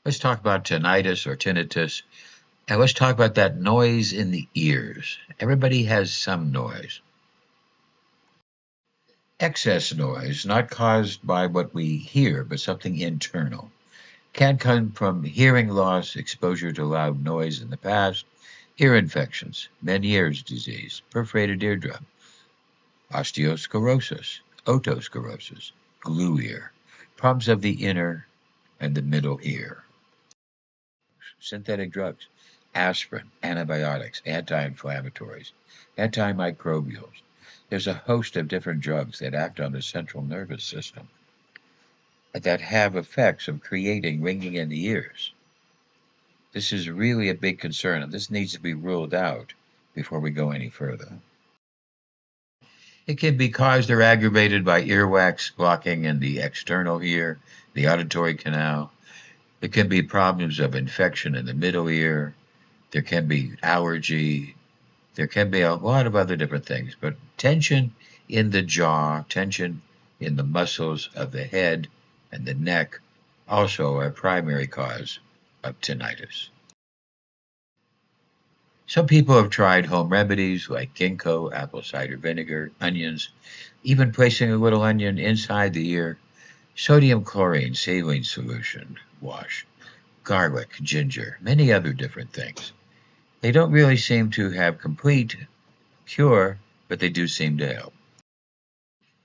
Let's talk about tinnitus or tinnitus, and let's talk about that noise in the ears. Everybody has some noise. Excess noise, not caused by what we hear, but something internal, can come from hearing loss, exposure to loud noise in the past, ear infections, Meniere's disease, perforated eardrum, osteosclerosis, otosclerosis, glue ear, problems of the inner and the middle ear, synthetic drugs, aspirin, antibiotics, anti-inflammatories, antimicrobials. There's a host of different drugs that act on the central nervous system that have effects of creating ringing in the ears. This is really a big concern, and this needs to be ruled out before we go any further. It can be caused or aggravated by earwax blocking in the external ear, the auditory canal. It can be problems of infection in the middle ear. There can be allergy. There can be a lot of other different things, but tension in the jaw, tension in the muscles of the head and the neck also are a primary cause of tinnitus. Some people have tried home remedies like ginkgo, apple cider vinegar, onions, even placing a little onion inside the ear, sodium chlorine saline solution wash, garlic, ginger, many other different things. They don't really seem to have complete cure, but they do seem to help.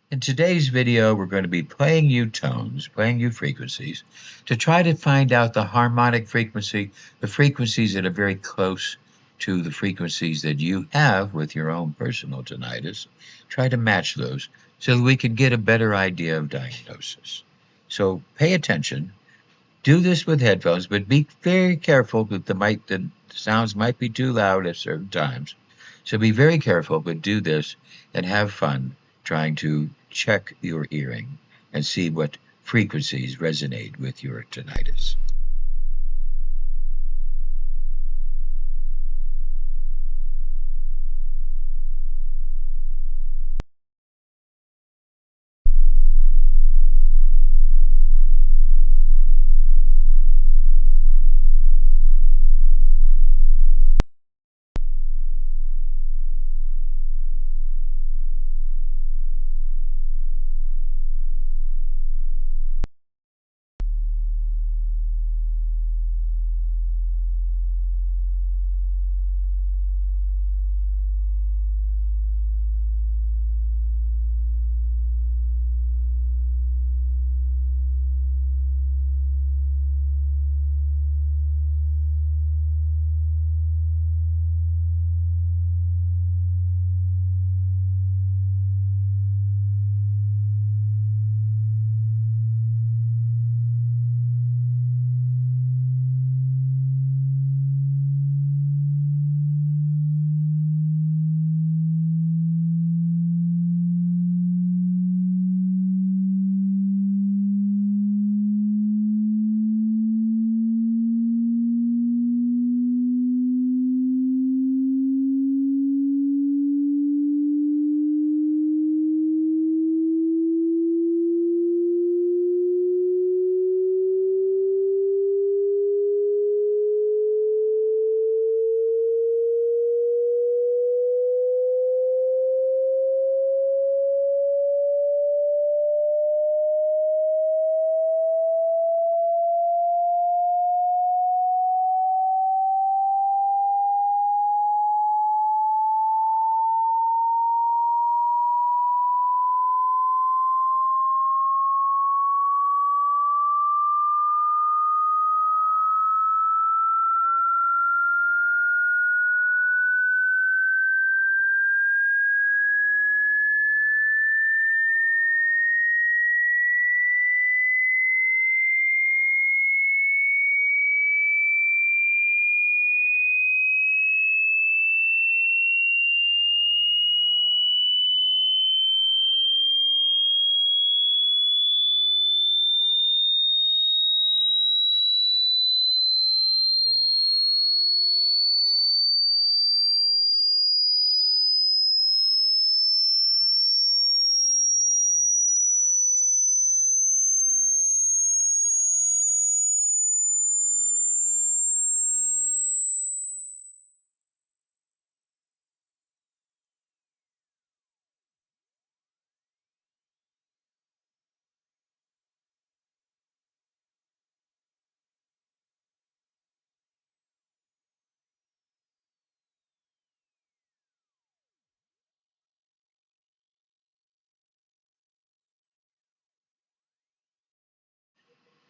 In today's video, we're going to be playing you tones, playing you frequencies, to try to find out the harmonic frequency, the frequencies that are very close to the frequencies that you have with your own personal tinnitus. Try to match those so that we can get a better idea of diagnosis. So pay attention. Do this with headphones, but be very careful that the sounds might be too loud at certain times. So be very careful, but do this and have fun trying to check your hearing and see what frequencies resonate with your tinnitus.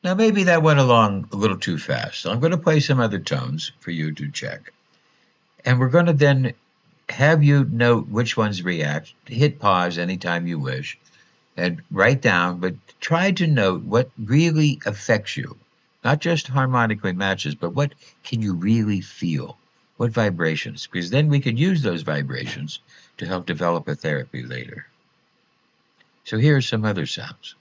Now, maybe that went along a little too fast. So I'm going to play some other tones for you to check. And we're going to then have you note which ones react. Hit pause anytime you wish and write down, but try to note what really affects you. Not just harmonically matches, but what can you really feel? What vibrations? Because then we can use those vibrations to help develop a therapy later. So here are some other sounds.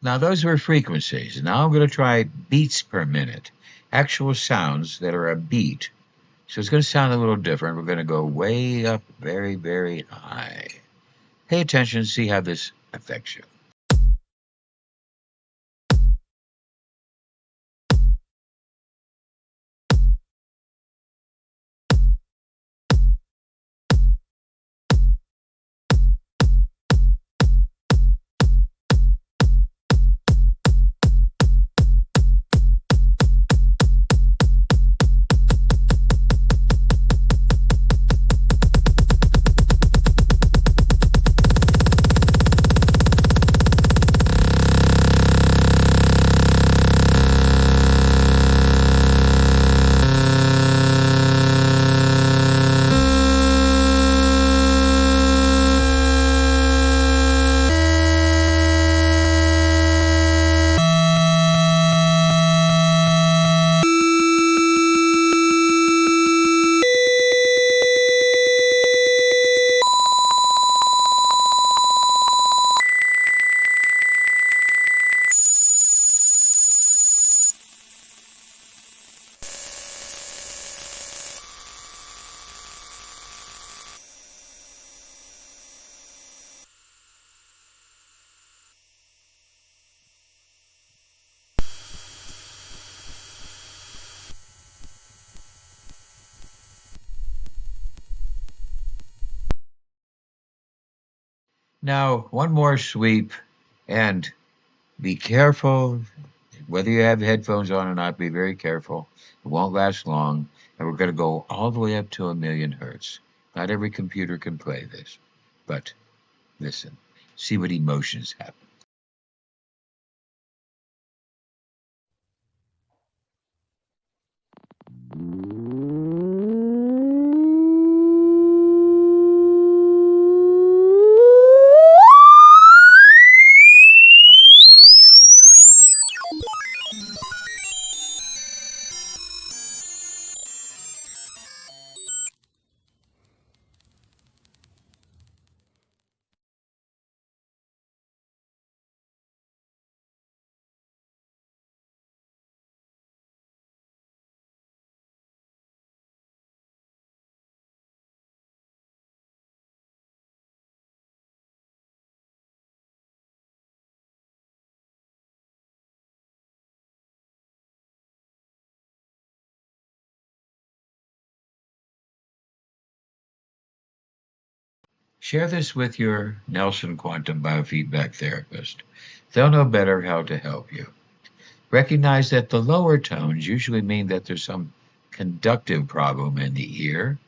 Now, those were frequencies. Now I'm going to try beats per minute, actual sounds that are a beat. So it's going to sound a little different. We're going to go way up, very, very high. Pay attention, see how this affects you. Now, one more sweep, and be careful. Whether you have headphones on or not, be very careful. It won't last long, and we're going to go all the way up to 1,000,000 hertz. Not every computer can play this, but listen, see what emotions happen. Share this with your Nelson quantum biofeedback therapist. They'll know better how to help you. Recognize that the lower tones usually mean that there's some conductive problem in the ear,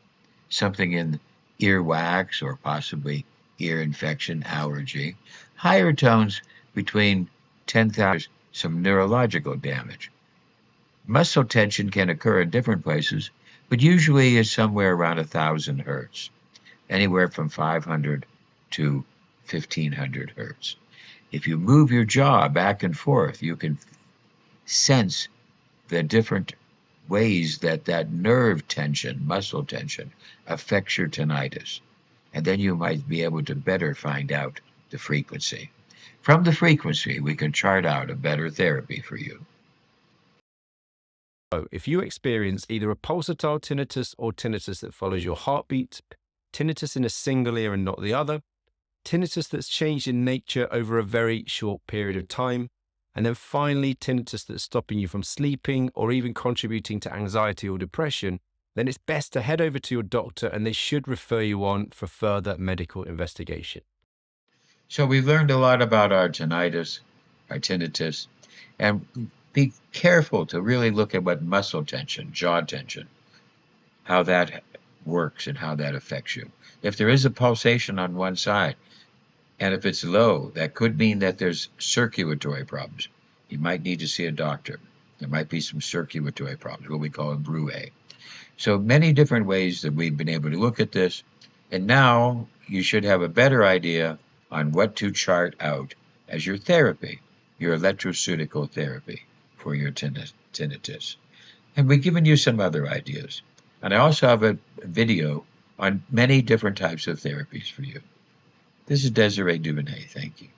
something in earwax or possibly ear infection, allergy. Higher tones between 10,000, some neurological damage. Muscle tension can occur in different places, but usually is somewhere around 1,000 hertz, anywhere from 500 to 1,500 hertz. If you move your jaw back and forth, you can sense the different ways that that nerve tension, muscle tension, affects your tinnitus. And then you might be able to better find out the frequency. From the frequency, we can chart out a better therapy for you. So if you experience either a pulsatile tinnitus or tinnitus that follows your heartbeat, tinnitus in a single ear and not the other, tinnitus that's changed in nature over a very short period of time, and then finally tinnitus that's stopping you from sleeping or even contributing to anxiety or depression, then it's best to head over to your doctor and they should refer you on for further medical investigation. So we've learned a lot about our tinnitus, and be careful to really look at what muscle tension, jaw tension, how that works and how that affects you. If there is a pulsation on one side, and if it's low, that could mean that there's circulatory problems. You might need to see a doctor. There might be some circulatory problems, what we call a bruit. So many different ways that we've been able to look at this. And now you should have a better idea on what to chart out as your therapy, your electroceutical therapy for your tinnitus. And we've given you some other ideas. And I also have a video on many different types of therapies for you. This is Desiree Duvernay. Thank you.